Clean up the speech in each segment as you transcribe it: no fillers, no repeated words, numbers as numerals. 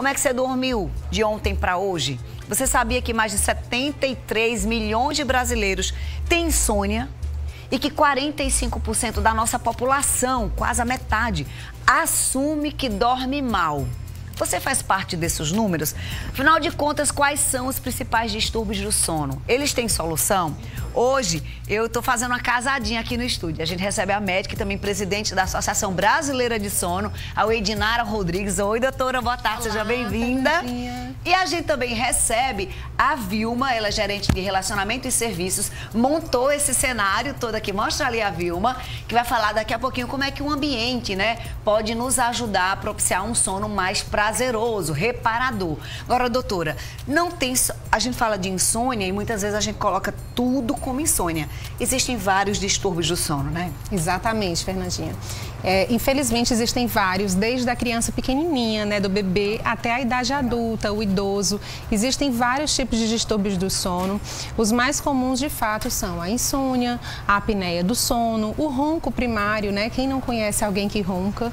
Como é que você dormiu de ontem para hoje? Você sabia que mais de 73 milhões de brasileiros têm insônia? E que 45% da nossa população, quase a metade, assume que dorme mal. Você faz parte desses números? Afinal de contas, quais são os principais distúrbios do sono? Eles têm solução? Hoje, eu estou fazendo uma casadinha aqui no estúdio. A gente recebe a médica e também presidente da Associação Brasileira de Sono, a Edinara Rodrigues. Oi, doutora, boa tarde, seja bem-vinda. E a gente também recebe a Vilma, ela é gerente de relacionamento e serviços, montou esse cenário todo aqui. Mostra ali a Vilma, que vai falar daqui a pouquinho como é que o ambiente, né, pode nos ajudar a propiciar um sono mais prazeroso, reparador. Agora, doutora, não tem... A gente fala de insônia e muitas vezes a gente coloca tudo como insônia. Existem vários distúrbios do sono, né? Exatamente, Fernandinha. Infelizmente, existem vários, desde a criança pequenininha, né, do bebê, até a idade adulta, o idoso. Existem vários tipos de distúrbios do sono. Os mais comuns, de fato, são a insônia, a apneia do sono, o ronco primário, né? Quem não conhece alguém que ronca,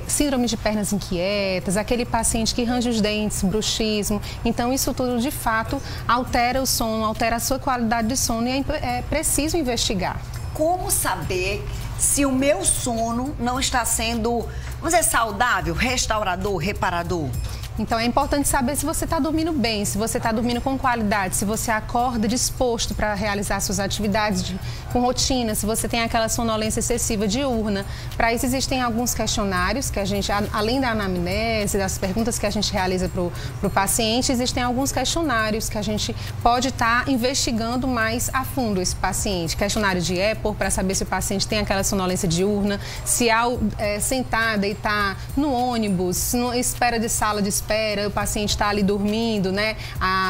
síndrome de pernas inquietas, aquele paciente que range os dentes, bruxismo. Então, isso tudo, de fato, altera o sono, altera a sua qualidade de sono e é preciso investigar. Como saber se o meu sono não está sendo, vamos dizer, saudável, restaurador, reparador? Então, é importante saber se você está dormindo bem, se você está dormindo com qualidade, se você acorda disposto para realizar suas atividades com rotina, se você tem aquela sonolência excessiva diurna. Para isso, existem alguns questionários que a gente, além da anamnese, das perguntas que a gente realiza para o paciente, existem alguns questionários que a gente pode estar investigando mais a fundo esse paciente. Questionário de EPOR, para saber se o paciente tem aquela sonolência diurna, se ao sentar, deitar no ônibus, na espera de sala de espera, o paciente está ali dormindo, né?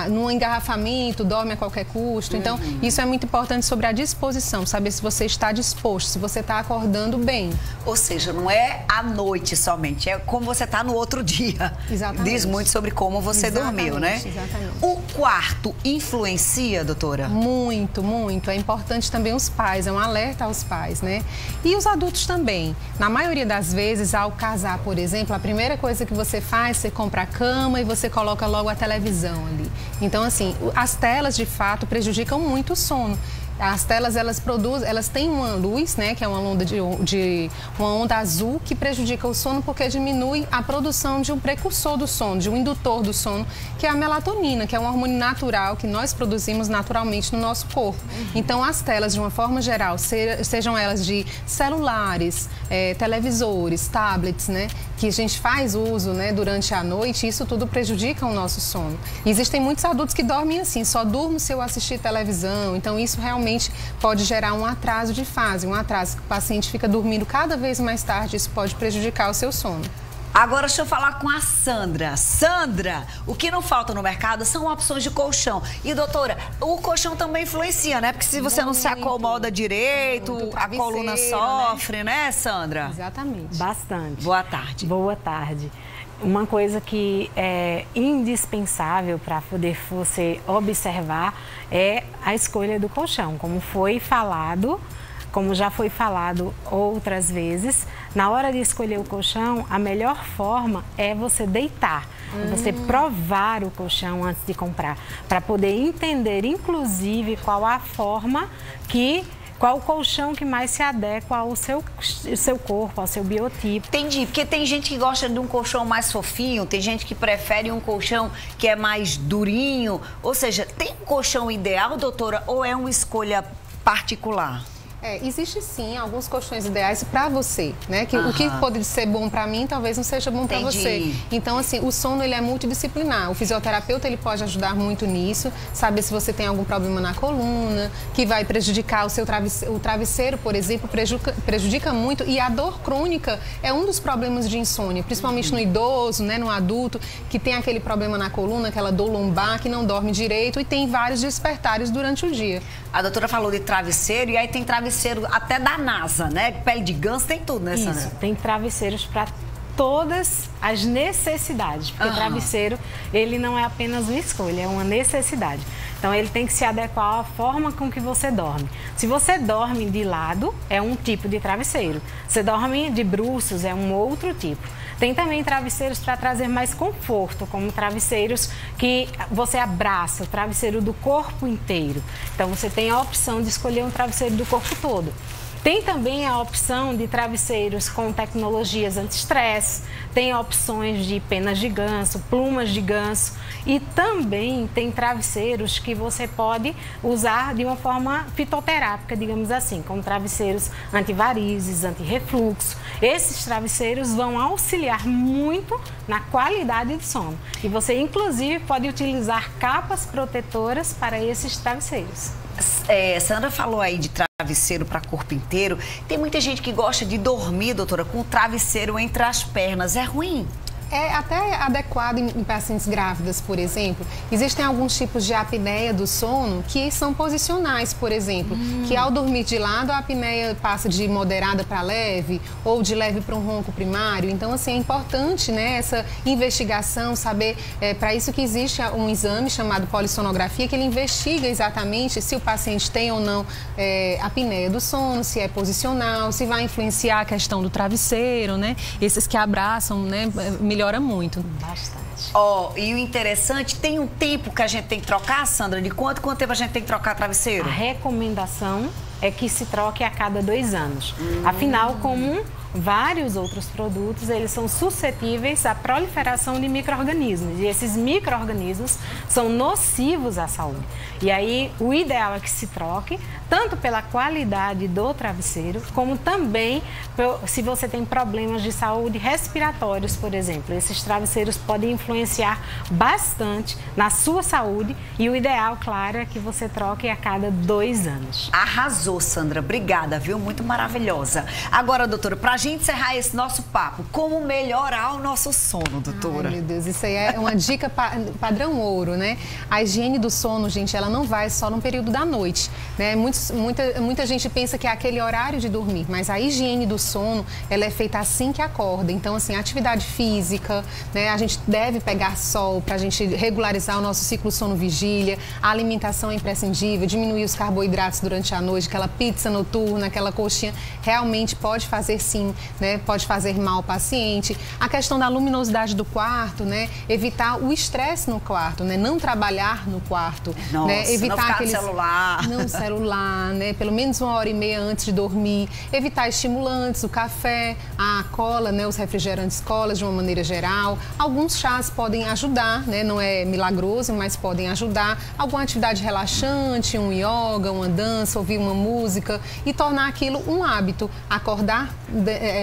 No engarrafamento, dorme a qualquer custo. Então, isso é muito importante sobre a disposição, saber se você está disposto, se você está acordando bem. Ou seja, não é à noite somente, é como você está no outro dia. Exatamente. Diz muito sobre como você dormiu, né? Exatamente. O quarto influencia, doutora? Muito, muito. É importante também os pais, é um alerta aos pais, né? E os adultos também. Na maioria das vezes, ao casar, por exemplo, a primeira coisa que você faz, você compra a cama e você coloca logo a televisão ali. Então, assim, as telas, de fato, prejudicam muito o sono. As telas, elas têm uma luz, né, que é uma onda azul, que prejudica o sono porque diminui a produção de um precursor do sono, de um indutor do sono, que é a melatonina, que é um hormônio natural que nós produzimos naturalmente no nosso corpo. Então, as telas, de uma forma geral, sejam elas de celulares, televisores, tablets, né, que a gente faz uso, né, durante a noite, isso tudo prejudica o nosso sono. E existem muitos adultos que dormem assim, só durmo se eu assistir televisão, então isso realmente pode gerar um atraso de fase, um atraso que o paciente fica dormindo cada vez mais tarde, isso pode prejudicar o seu sono. Agora, deixa eu falar com a Sandra. Sandra, o que não falta no mercado são opções de colchão. E, doutora, o colchão também influencia, né? Porque se você não se acomoda direito, a coluna sofre, né, Sandra? Exatamente. Bastante. Boa tarde. Boa tarde. Uma coisa que é indispensável para poder você observar é a escolha do colchão. Como já foi falado outras vezes, na hora de escolher o colchão, a melhor forma é você deitar. Você provar o colchão antes de comprar, para poder entender, inclusive, qual o colchão que mais se adequa ao seu corpo, ao seu biotipo. Entendi, porque tem gente que gosta de um colchão mais fofinho, tem gente que prefere um colchão que é mais durinho. Ou seja, tem um colchão ideal, doutora, ou é uma escolha particular? Existe sim alguns colchões ideais para você, né? O que pode ser bom para mim, talvez não seja bom para você. Então, assim, o sono, ele é multidisciplinar. O fisioterapeuta, ele pode ajudar muito nisso, saber se você tem algum problema na coluna, que vai prejudicar o seu travesseiro. O travesseiro, por exemplo, prejudica muito, e a dor crônica é um dos problemas de insônia, principalmente no idoso, né, no adulto, que tem aquele problema na coluna, aquela dor lombar, que não dorme direito e tem vários despertares durante o dia. A doutora falou de travesseiro, e aí tem travesseiro até da NASA, né? Pele de ganso, tem tudo, né, Sandra? Isso, tem travesseiros para todas as necessidades, porque travesseiro, ele não é apenas uma escolha, é uma necessidade. Então, ele tem que se adequar à forma com que você dorme. Se você dorme de lado, é um tipo de travesseiro. Se dorme de bruços, é um outro tipo. Tem também travesseiros para trazer mais conforto, como travesseiros que você abraça, o travesseiro do corpo inteiro. Então, você tem a opção de escolher um travesseiro do corpo todo. Tem também a opção de travesseiros com tecnologias anti-estresse, tem opções de penas de ganso, plumas de ganso e também tem travesseiros que você pode usar de uma forma fitoterápica, digamos assim, como travesseiros antivarizes, anti-refluxo. Esses travesseiros vão auxiliar muito na qualidade de sono e você inclusive pode utilizar capas protetoras para esses travesseiros. Sandra falou aí de travesseiro para corpo inteiro. Tem muita gente que gosta de dormir, doutora, com o travesseiro entre as pernas. É ruim? É até adequado em pacientes grávidas, por exemplo. Existem alguns tipos de apneia do sono que são posicionais, por exemplo, que ao dormir de lado a apneia passa de moderada para leve ou de leve para um ronco primário. Então, assim, é importante, né, essa investigação, saber, para isso que existe um exame chamado polissonografia, que ele investiga exatamente se o paciente tem ou não apneia do sono, se é posicional, se vai influenciar a questão do travesseiro, né? Esses que abraçam, né, melhora muito. Bastante. E o interessante, tem um tempo que a gente tem que trocar, Sandra? De quanto tempo a gente tem que trocar travesseiro? A recomendação é que se troque a cada 2 anos. Afinal, como vários outros produtos, eles são suscetíveis à proliferação de micro-organismos. E esses micro-organismos são nocivos à saúde. E aí, o ideal é que se troque, tanto pela qualidade do travesseiro, como também se você tem problemas de saúde respiratórios, por exemplo. Esses travesseiros podem influenciar bastante na sua saúde e o ideal, claro, é que você troque a cada 2 anos. Arrasou, Sandra. Obrigada, viu? Muito maravilhosa. Agora, doutora, pra gente encerrar esse nosso papo, como melhorar o nosso sono, doutora? Ai, meu Deus, isso aí é uma dica padrão ouro, né? A higiene do sono, gente, ela não vai só no período da noite, né? Muita gente pensa que é aquele horário de dormir, mas a higiene do sono, ela é feita assim que acorda. Então, assim, atividade física, né? A gente deve pegar sol pra gente regularizar o nosso ciclo sono-vigília, a alimentação é imprescindível, diminuir os carboidratos durante a noite, aquela pizza noturna, aquela coxinha, realmente pode fazer sim, né? Pode fazer mal ao paciente. A questão da luminosidade do quarto, né? Evitar o estresse no quarto, né? Não trabalhar no quarto, nossa, né? Evitar não ficar no celular. Não celular, né? Pelo menos 1h30 antes de dormir. Evitar estimulantes, o café, a cola, né? Os refrigerantes colas de uma maneira geral. Alguns chás podem ajudar, né? Não é milagroso, mas podem ajudar. Alguma atividade relaxante, um yoga, uma dança, ouvir uma música e tornar aquilo um hábito. Acordar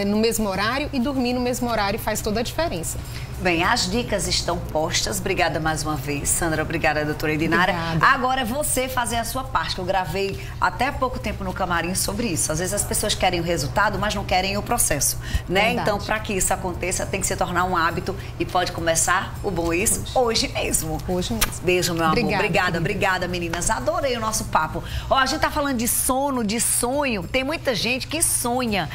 no mesmo horário e dormir no mesmo horário faz toda a diferença. Bem, as dicas estão postas. Obrigada mais uma vez, Sandra. Obrigada, doutora Edinara. Obrigada. Agora é você fazer a sua parte, que eu gravei até há pouco tempo no camarim sobre isso. Às vezes as pessoas querem o resultado, mas não querem o processo, né? Verdade. Então, para que isso aconteça, tem que se tornar um hábito e pode começar o Bom Isso hoje mesmo. Hoje mesmo. Beijo, meu amor. Obrigada, obrigada, meninas. Adorei o nosso papo. A gente tá falando de sono, de sonho. Tem muita gente que sonha